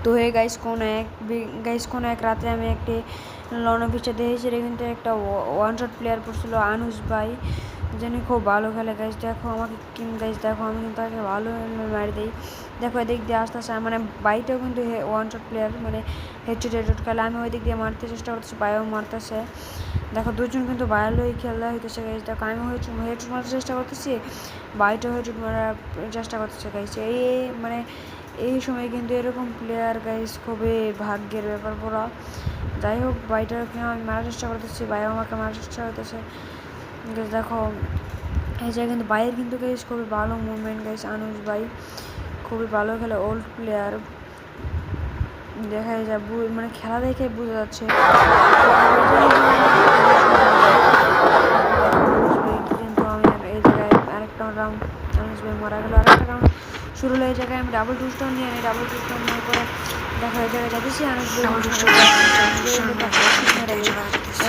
তো hey guys কোন এক রাতে আমি একটি লর্ন পিচে দেখেছি, কিন্তু একটা ওয়ান শট প্লেয়ার পড়ছিল আনুস ভাই, যিনি খুব ভালো খেলে। গাইস দেখো আমাকে দেখো আমি কিন্তু তাকে ভালো মারি দিই। দেখো এদিক দিয়ে আস্তে আস্তে মানে বাইটাও কিন্তু ওয়ান শট প্লেয়ার, মানে হেডশট খেলে। আমি ওই দিক দিয়ে মারতে চেষ্টা করতেছি, বাইও মারতেছে। দেখো দুজন কিন্তু ভালোই খেলা হইতেছে গাইস। দেখো আমি হেডশট মারতে চেষ্টা করতেছি, বাইটাও হেডশট মারার চেষ্টা করতেছে গাইস। মানে এই সময় কিন্তু এরকম প্লেয়ার গাইস খুবই ভাগ্যের ব্যাপার পুরো। যাই হোক বাইটাকে আমি মারার চেষ্টা করতেছি, ভাই আমাকে মারার চেষ্টা করতেছে। দেখো এই জায়গায় কিন্তু বাইরের কিন্তু গাইস খুবই ভালো মুভমেন্ট গাইস। আনুস ভাই খুবই ভালো খেলে, ওল্ড প্লেয়ার, দেখা যায় মানে খেলা দেখে বোঝা যাচ্ছে। কিন্তু আমি এই জায়গায় আরেকটা রাউন্ড আনুস ভাই মারা গেল, আরেকটা রাউন্ড শুরু হলো। এই জায়গায় আমি ডাবল টু স্টোন নিয়ে পরে দেখা এই জায়গায় যাচ্ছি আনুস ভাই